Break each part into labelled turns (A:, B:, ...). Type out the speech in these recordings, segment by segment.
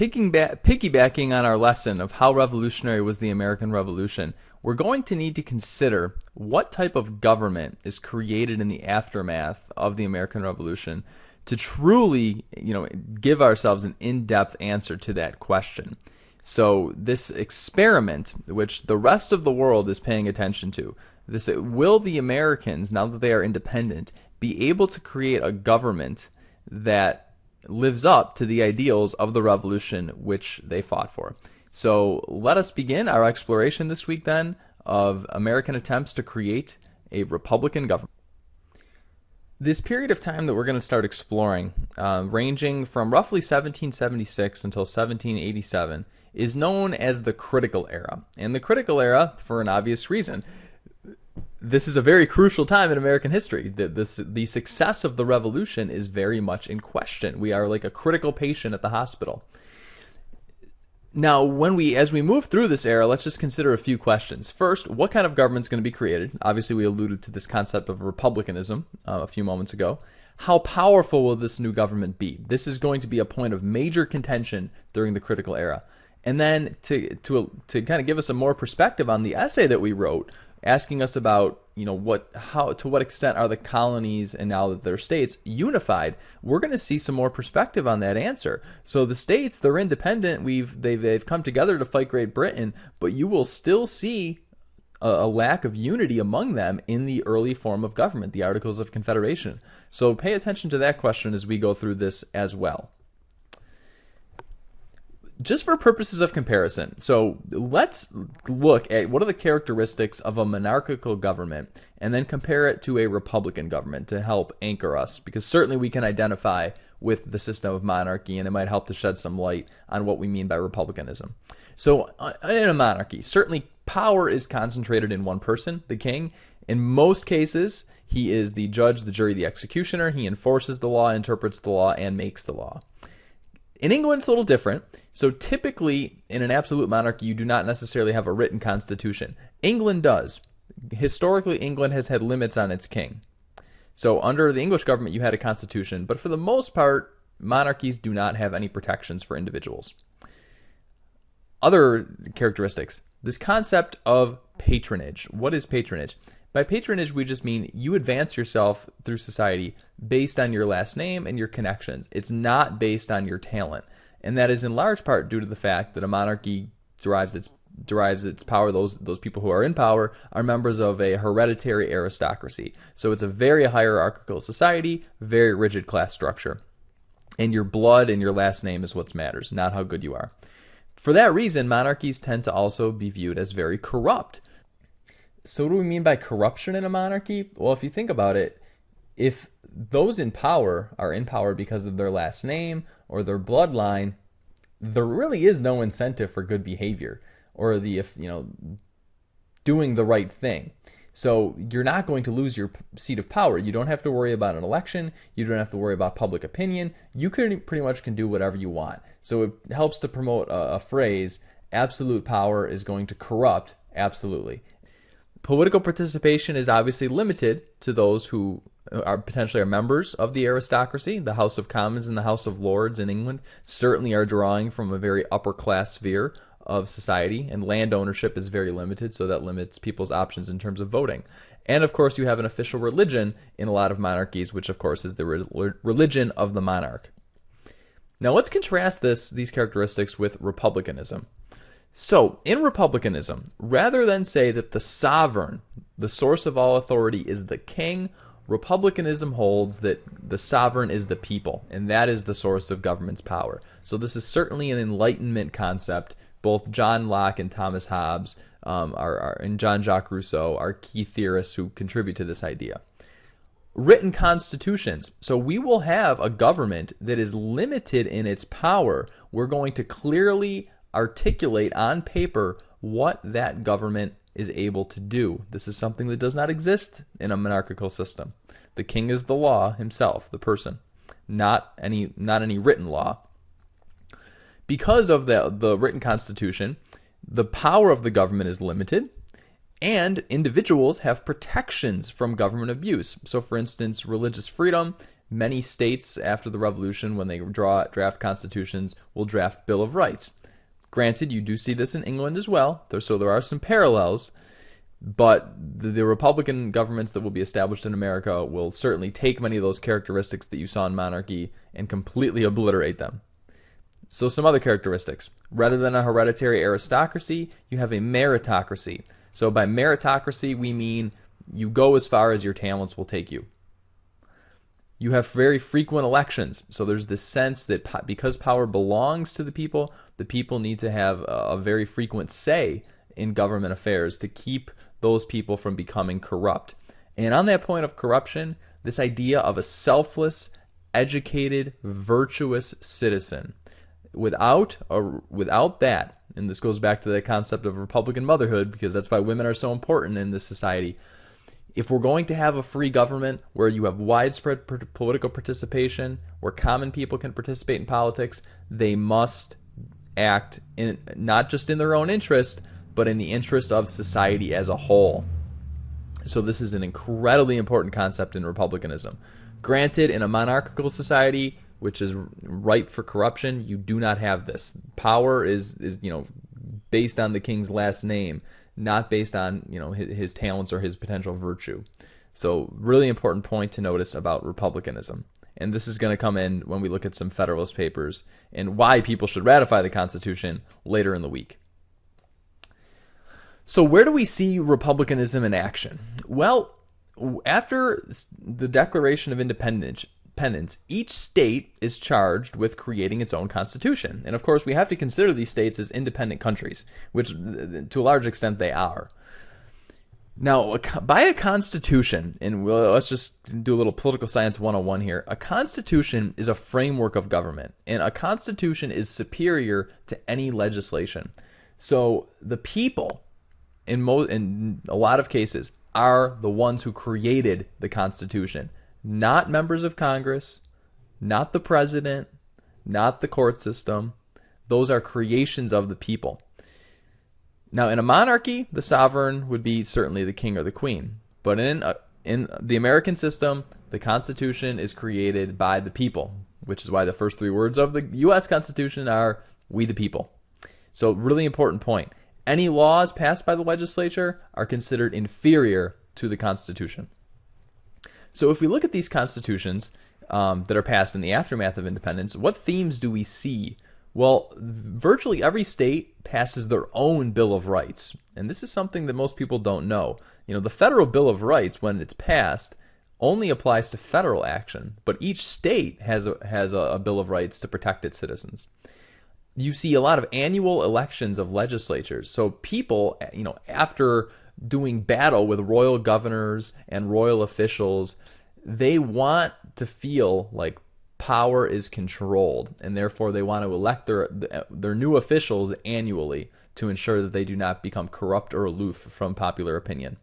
A: Piggybacking on our lesson of how revolutionary was the American Revolution, we're going to need to consider what type of government is created in the aftermath of the American Revolution to truly, give ourselves an in-depth answer to that question. So this experiment, which the rest of the world is paying attention to, will the Americans, now that they are independent, be able to create a government that lives up to the ideals of the revolution which they fought for? So let us begin our exploration this week then of American attempts to create a republican government. This period of time that we're going to start exploring, ranging from roughly 1776 until 1787, is known as the critical era. And the critical era, for an obvious reason, this is a very crucial time in American history. The success of the revolution is very much in question. We are like a critical patient at the hospital. Now, as we move through this era, let's just consider a few questions. First, what kind of government is going to be created? Obviously, we alluded to this concept of republicanism a few moments ago. How powerful will this new government be? This is going to be a point of major contention during the critical era. And then to kind of give us a more perspective on the essay that we wrote, asking us about to what extent are the colonies and now that they're states unified, we're going to see some more perspective on that answer. So the states, they're independent. They've come together to fight Great Britain, but you will still see a lack of unity among them in the early form of government, the Articles of Confederation. So pay attention to that question as we go through this as well. Just for purposes of comparison, so let's look at what are the characteristics of a monarchical government and then compare it to a republican government to help anchor us, because certainly we can identify with the system of monarchy and it might help to shed some light on what we mean by republicanism. So in a monarchy, certainly power is concentrated in one person, the king. In most cases, he is the judge, the jury, the executioner. He enforces the law, interprets the law, and makes the law. In England, it's a little different. So typically, in an absolute monarchy, you do not necessarily have a written constitution. England does. Historically, England has had limits on its king. So under the English government, you had a constitution. But for the most part, monarchies do not have any protections for individuals. Other characteristics. This concept of patronage. What is patronage? By patronage, we just mean you advance yourself through society based on your last name and your connections. It's not based on your talent. And that is in large part due to the fact that a monarchy derives its power. Those people who are in power are members of a hereditary aristocracy. So it's a very hierarchical society, very rigid class structure. And your blood and your last name is what matters, not how good you are. For that reason, monarchies tend to also be viewed as very corrupt. So what do we mean by corruption in a monarchy? Well, if you think about it, if those in power are in power because of their last name or their bloodline, there really is no incentive for good behavior or doing the right thing. So you're not going to lose your seat of power. You don't have to worry about an election. You don't have to worry about public opinion. You pretty much can do whatever you want. So it helps to promote a phrase, absolute power is going to corrupt absolutely. Political participation is obviously limited to those who are potentially members of the aristocracy. The House of Commons and the House of Lords in England certainly are drawing from a very upper class sphere of society, and land ownership is very limited, so that limits people's options in terms of voting. And of course, you have an official religion in a lot of monarchies, which of course is the religion of the monarch. Now let's contrast these characteristics with republicanism. So, in republicanism, rather than say that the sovereign, the source of all authority, is the king, republicanism holds that the sovereign is the people, and that is the source of government's power. So this is certainly an Enlightenment concept. Both John Locke and Thomas Hobbes and Jean-Jacques Rousseau are key theorists who contribute to this idea. Written constitutions. So we will have a government that is limited in its power. We're going to clearly articulate on paper what that government is able to do. This is something that does not exist in a monarchical system. The king is the law himself, the person, not any written law. Because of the written constitution, the power of the government is limited, and individuals have protections from government abuse. So for instance, religious freedom, Many states after the Revolution, when they draft constitutions, will draft Bill of Rights. Granted, you do see this in England as well, so there are some parallels, but the Republican governments that will be established in America will certainly take many of those characteristics that you saw in monarchy and completely obliterate them. So some other characteristics. Rather than a hereditary aristocracy, you have a meritocracy. So by meritocracy, we mean you go as far as your talents will take you. You have very frequent elections. So there's this sense that because power belongs to the people need to have a very frequent say in government affairs to keep those people from becoming corrupt. And on that point of corruption, this idea of a selfless, educated, virtuous citizen. Without that, and this goes back to the concept of Republican motherhood, because that's why women are so important in this society. If we're going to have a free government where you have widespread political participation, where common people can participate in politics, they must act not just in their own interest, but in the interest of society as a whole. So this is an incredibly important concept in republicanism. Granted, in a monarchical society, which is ripe for corruption, you do not have this. Power is based on the king's last name, not based on his talents or his potential virtue. So really important point to notice about republicanism. And this is going to come in when we look at some Federalist Papers and why people should ratify the Constitution later in the week. So where do we see republicanism in action? Well, after the Declaration of Independence, each state is charged with creating its own constitution. And of course, we have to consider these states as independent countries, which to a large extent they are. Now, by a constitution, and let's just do a little political science 101 here, a constitution is a framework of government, and a constitution is superior to any legislation. So the people, in a lot of cases, are the ones who created the Constitution. Not members of Congress, not the president, not the court system. Those are creations of the people. Now, in a monarchy, the sovereign would be certainly the king or the queen. But in the American system, the Constitution is created by the people, which is why the first three words of the U.S. Constitution are, "We the people." So, really important point. Any laws passed by the legislature are considered inferior to the Constitution. So if we look at these constitutions that are passed in the aftermath of independence, what themes do we see? Well, virtually every state passes their own Bill of Rights. And this is something that most people don't know. The Federal Bill of Rights, when it's passed, only applies to federal action. But each state has a Bill of Rights to protect its citizens. You see a lot of annual elections of legislatures. So people, after doing battle with royal governors and royal officials, they want to feel like power is controlled, and therefore they want to elect their new officials annually to ensure that they do not become corrupt or aloof from popular opinion.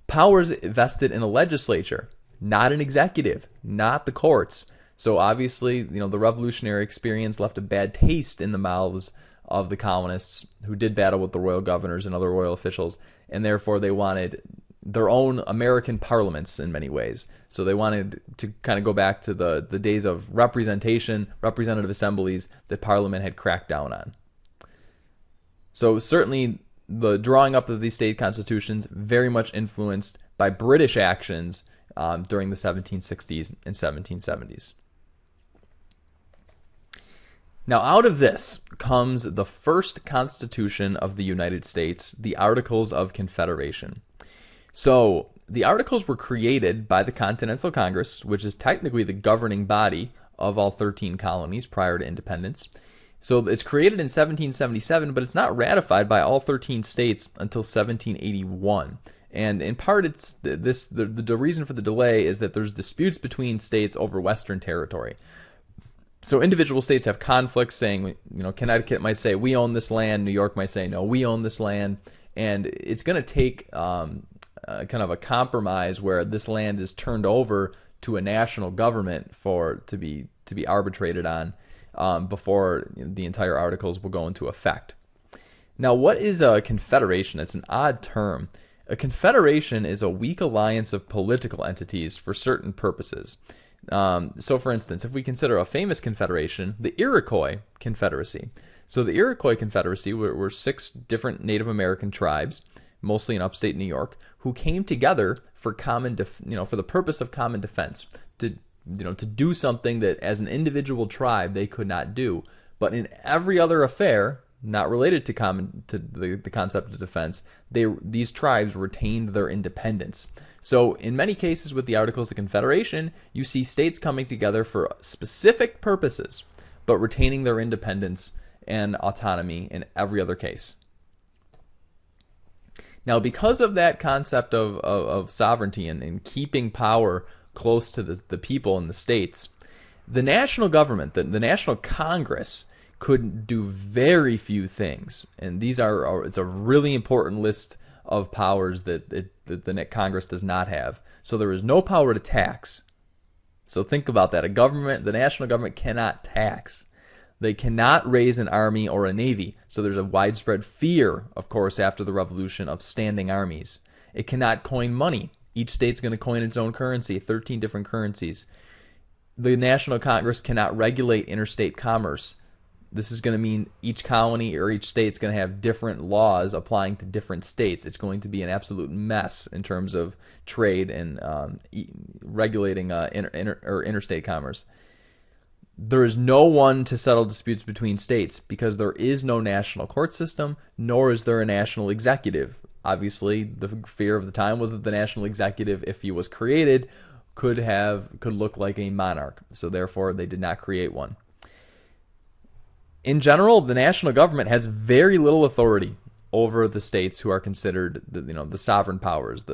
A: Powers vested in a legislature, not an executive, not the courts. So obviously, the revolutionary experience left a bad taste in the mouths of the colonists who did battle with the royal governors and other royal officials, and therefore they wanted their own American parliaments in many ways. So they wanted to kind of go back to the days of representation, representative assemblies that Parliament had cracked down on. So certainly the drawing up of these state constitutions very much influenced by British actions during the 1760s and 1770s. Now, out of this comes the first Constitution of the United States, the Articles of Confederation. So, the Articles were created by the Continental Congress, which is technically the governing body of all 13 colonies prior to independence. So, it's created in 1777, but it's not ratified by all 13 states until 1781. And in part, the reason for the delay is that there's disputes between states over Western territory. So individual states have conflicts saying, Connecticut might say, we own this land. New York might say, no, we own this land. And it's going to take kind of a compromise where this land is turned over to a national government to be arbitrated on before the entire articles will go into effect. Now, what is a confederation? It's an odd term. A confederation is a weak alliance of political entities for certain purposes. So, for instance, if we consider a famous confederation, the Iroquois Confederacy. So the Iroquois Confederacy were 6 different Native American tribes, mostly in upstate New York, who came together for for the purpose of common defense, to to do something that as an individual tribe they could not do. But in every other affair not related to the concept of defense, these tribes retained their independence. So in many cases with the Articles of Confederation, you see states coming together for specific purposes, but retaining their independence and autonomy in every other case. Now, because of that concept of sovereignty and keeping power close to the people in the states, the national government, the National Congress, could do very few things. And it's a really important list of powers that the Congress does not have. So there is no power to tax. So think about that. The national government cannot tax. They cannot raise an army or a navy. So there's a widespread fear, of course, after the Revolution, of standing armies. It cannot coin money. Each state's going to coin its own currency, 13 different currencies. The National Congress cannot regulate interstate commerce. This is going to mean each colony or each state's going to have different laws applying to different states. It's going to be an absolute mess in terms of trade and regulating interstate commerce. There is no one to settle disputes between states because there is no national court system, nor is there a national executive. Obviously, the fear of the time was that the national executive, if he was created, could look like a monarch. So therefore, they did not create one. In general, the national government has very little authority over the states, who are considered the sovereign powers.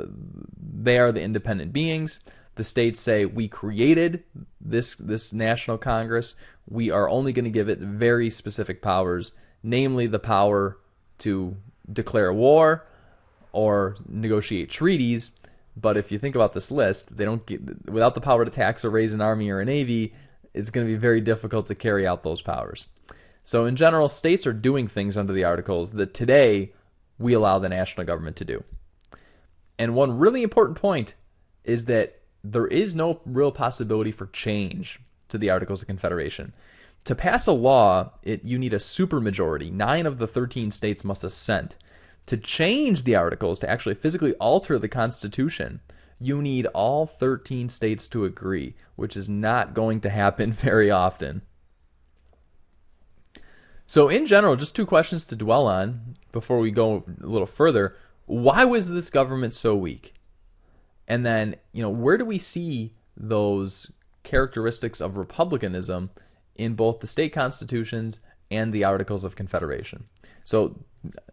A: They are the independent beings. The states say, we created this National Congress. We are only going to give it very specific powers, namely the power to declare war or negotiate treaties. But if you think about this list, without the power to tax or raise an army or a navy, it's going to be very difficult to carry out those powers. So in general, states are doing things under the Articles that today we allow the national government to do. And one really important point is that there is no real possibility for change to the Articles of Confederation. To pass a law, you need a supermajority. 9 of the 13 states must assent. To change the Articles, to actually physically alter the Constitution, you need all 13 states to agree, which is not going to happen very often. So in general, just 2 questions to dwell on before we go a little further. Why was this government so weak? And then, where do we see those characteristics of republicanism in both the state constitutions and the Articles of Confederation? So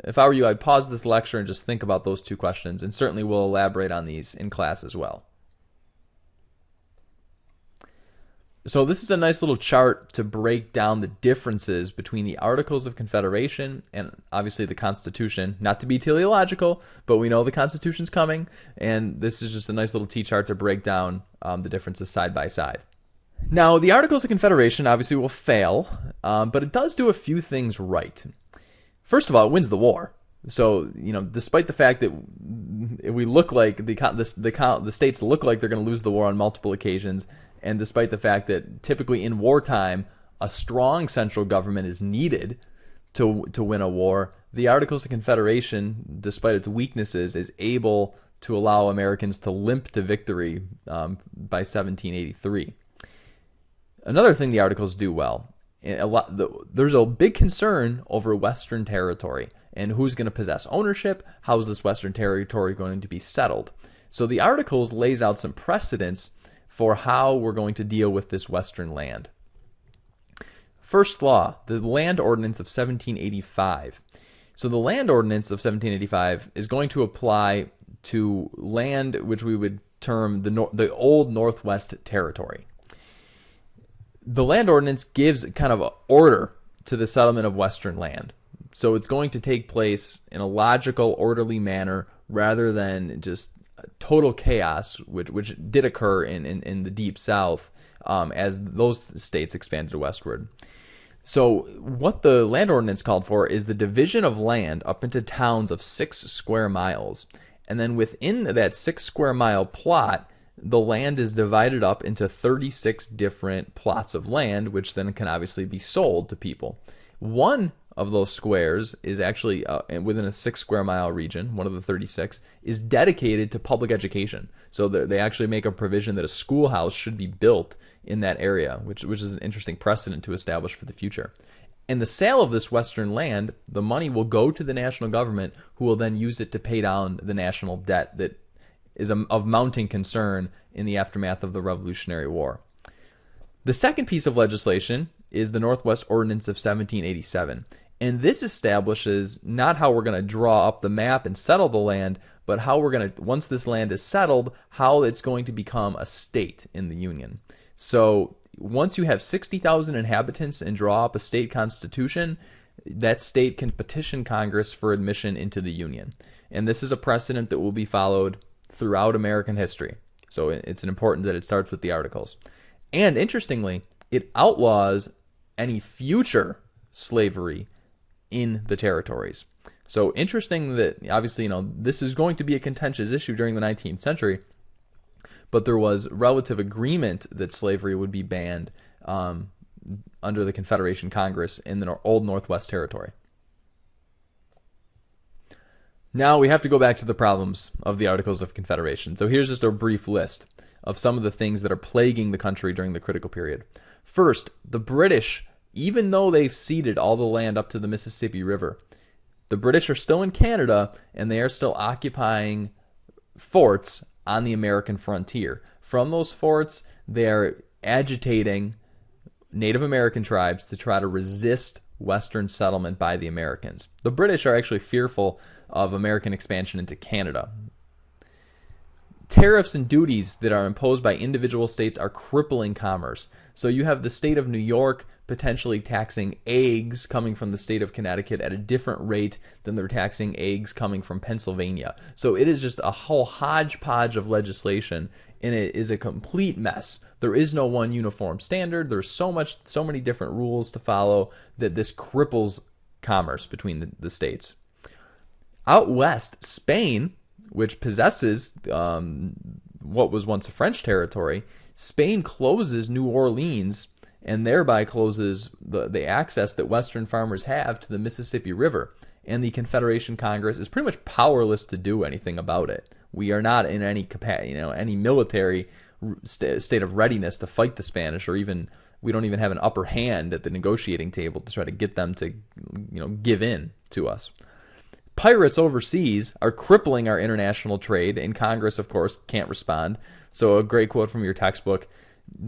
A: if I were you, I'd pause this lecture and just think about those 2 questions, and certainly we'll elaborate on these in class as well. So this is a nice little chart to break down the differences between the Articles of Confederation and obviously the Constitution. Not to be teleological, but we know the Constitution's coming, and this is just a nice little T-chart to break down the differences side by side. Now, the Articles of Confederation obviously will fail, but it does do a few things right. First of all, it wins the war. So, despite the fact that we look like the states look like they're going to lose the war on multiple occasions, and despite the fact that typically in wartime a strong central government is needed to win a war, the Articles of Confederation, despite its weaknesses, is able to allow Americans to limp to victory by 1783. Another thing the Articles do well, there's a big concern over Western territory and who's going to possess ownership. How is this Western territory going to be settled? So the Articles lays out some precedents for how we're going to deal with this Western land. First law, the Land Ordinance of 1785. So the Land Ordinance of 1785 is going to apply to land which we would term the Old Northwest Territory. The Land Ordinance gives kind of an order to the settlement of Western land. So it's going to take place in a logical, orderly manner rather than just total chaos, which did occur in the Deep South as those states expanded westward. So what the Land Ordinance called for is the division of land up into towns of 6 square miles. And then within that 6 square mile plot, the land is divided up into 36 different plots of land, which then can obviously be sold to people. One of those squares is actually within a 6 square mile region. One of the 36 is dedicated to public education. So they actually make a provision that a schoolhouse should be built in that area, which is an interesting precedent to establish for the future. And the sale of this western land, the money will go to the national government, who will then use it to pay down the national debt that is of mounting concern in the aftermath of the Revolutionary War. The second piece of legislation is the Northwest Ordinance of 1787. And this establishes not how we're going to draw up the map and settle the land, but how we're going to, once this land is settled, how it's going to become a state in the Union. So once you have 60,000 inhabitants and draw up a state constitution, that state can petition Congress for admission into the Union. And this is a precedent that will be followed throughout American history. So it's important that it starts with the Articles. And interestingly, it outlaws any future slavery in the territories. So interesting that obviously, this is going to be a contentious issue during the 19th century, but there was relative agreement that slavery would be banned under the Confederation Congress in the old Northwest Territory. Now we have to go back to the problems of the Articles of Confederation. So here's just a brief list of some of the things that are plaguing the country during the critical period. First, the British, even though they've ceded all the land up to the Mississippi River, the British are still in Canada, and they are still occupying forts on the American frontier. From those forts, they're agitating Native American tribes to try to resist Western settlement by the Americans. The British are actually fearful of American expansion into Canada. Tariffs and duties that are imposed by individual states are crippling commerce. So you have the state of New York potentially taxing eggs coming from the state of Connecticut at a different rate than they're taxing eggs coming from Pennsylvania. So it is just a whole hodgepodge of legislation, and it is a complete mess. There is no one uniform standard. There's so many different rules to follow that this cripples commerce between the states. Out west, Spain, which possesses what was once a French territory, Spain closes New Orleans and thereby closes the access that Western farmers have to the Mississippi River. And the Confederation Congress is pretty much powerless to do anything about it. We are not in any any military state of readiness to fight the Spanish, or we don't even have an upper hand at the negotiating table to try to get them to give in to us. Pirates overseas are crippling our international trade, and Congress, of course, can't respond. So a great quote from your textbook: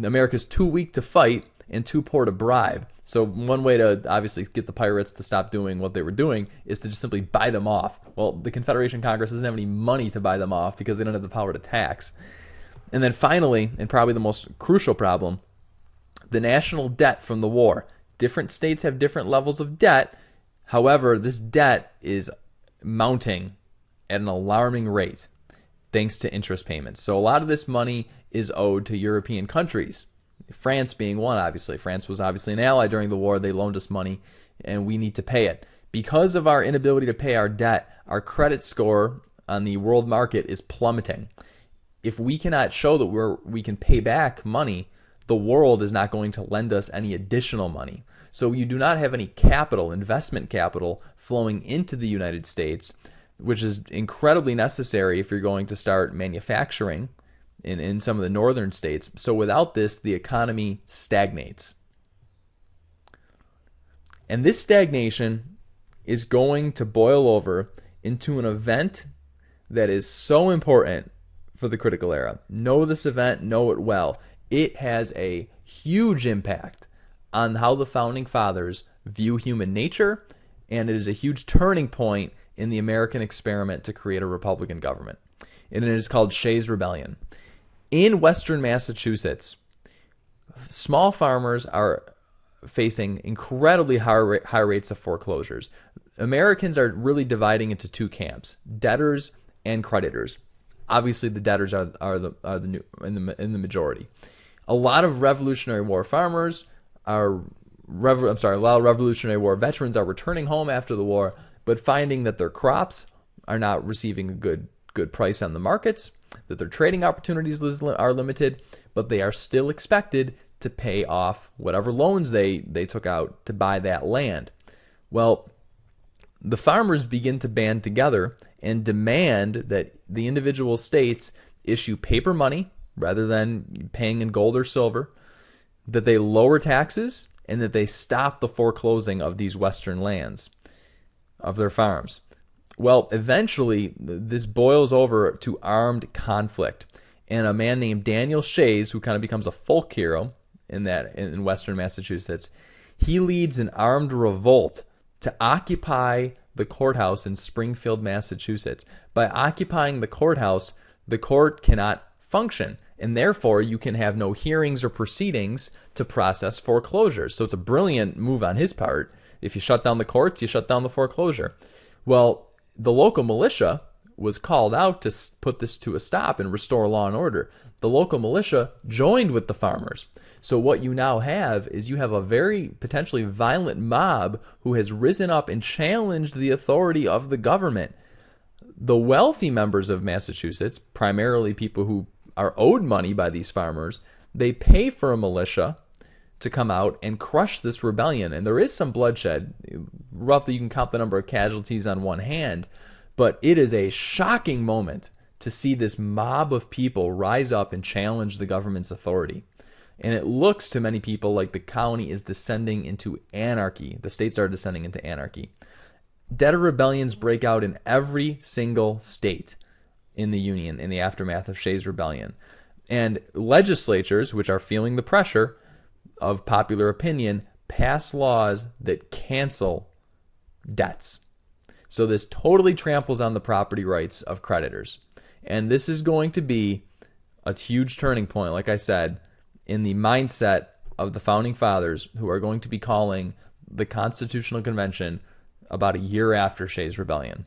A: America's too weak to fight and too poor to bribe. So one way to obviously get the pirates to stop doing what they were doing is to just simply buy them off. Well, the Confederation Congress doesn't have any money to buy them off because they don't have the power to tax. And then finally, and probably the most crucial problem, the national debt from the war. Different states have different levels of debt. However, this debt is mounting at an alarming rate thanks to interest payments. So a lot of this money is owed to European countries. France being one, obviously. France was obviously an ally during the war. They loaned us money, and we need to pay it. Because of our inability to pay our debt, our credit score on the world market is plummeting. If we cannot show that we can pay back money, the world is not going to lend us any additional money. So you do not have any capital, investment capital, flowing into the United States, which is incredibly necessary if you're going to start manufacturing in some of the northern states. So without this, the economy stagnates. And this stagnation is going to boil over into an event that is so important for the critical era. Know this event, know it well. It has a huge impact on how the Founding Fathers view human nature, and it is a huge turning point in the American experiment to create a Republican government. And it is called Shays' Rebellion. In western Massachusetts, small farmers are facing incredibly high rates of foreclosures. Americans are really dividing into two camps: debtors and creditors. Obviously, the debtors are in the majority. A lot of Revolutionary War farmers a lot of Revolutionary War veterans are returning home after the war, but finding that their crops are not receiving a good price on the markets, that their trading opportunities are limited, but they are still expected to pay off whatever loans they took out to buy that land. Well, the farmers begin to band together and demand that the individual states issue paper money rather than paying in gold or silver, that they lower taxes, and that they stop the foreclosing of these western lands, of their farms. Well, eventually, this boils over to armed conflict. And a man named Daniel Shays, who kind of becomes a folk hero in western Massachusetts, he leads an armed revolt to occupy the courthouse in Springfield, Massachusetts. By occupying the courthouse, the court cannot function, and therefore you can have no hearings or proceedings to process foreclosures. So it's a brilliant move on his part. If you shut down the courts, you shut down the foreclosure. Well, the local militia was called out to put this to a stop and restore law and order. The local militia joined with the farmers. So what you now have is you have a very potentially violent mob who has risen up and challenged the authority of the government. The wealthy members of Massachusetts, primarily people who are owed money by these farmers, they pay for a militia to come out and crush this rebellion. And there is some bloodshed. Roughly, you can count the number of casualties on one hand, but it is a shocking moment to see this mob of people rise up and challenge the government's authority. And it looks to many people like the colony is descending into anarchy. The states are descending into anarchy. Dead rebellions break out in every single state in the Union in the aftermath of Shays' Rebellion. And legislatures, which are feeling the pressure of popular opinion, pass laws that cancel debts. So this totally tramples on the property rights of creditors. And this is going to be a huge turning point, like I said, in the mindset of the Founding Fathers, who are going to be calling the Constitutional Convention about a year after Shays' Rebellion.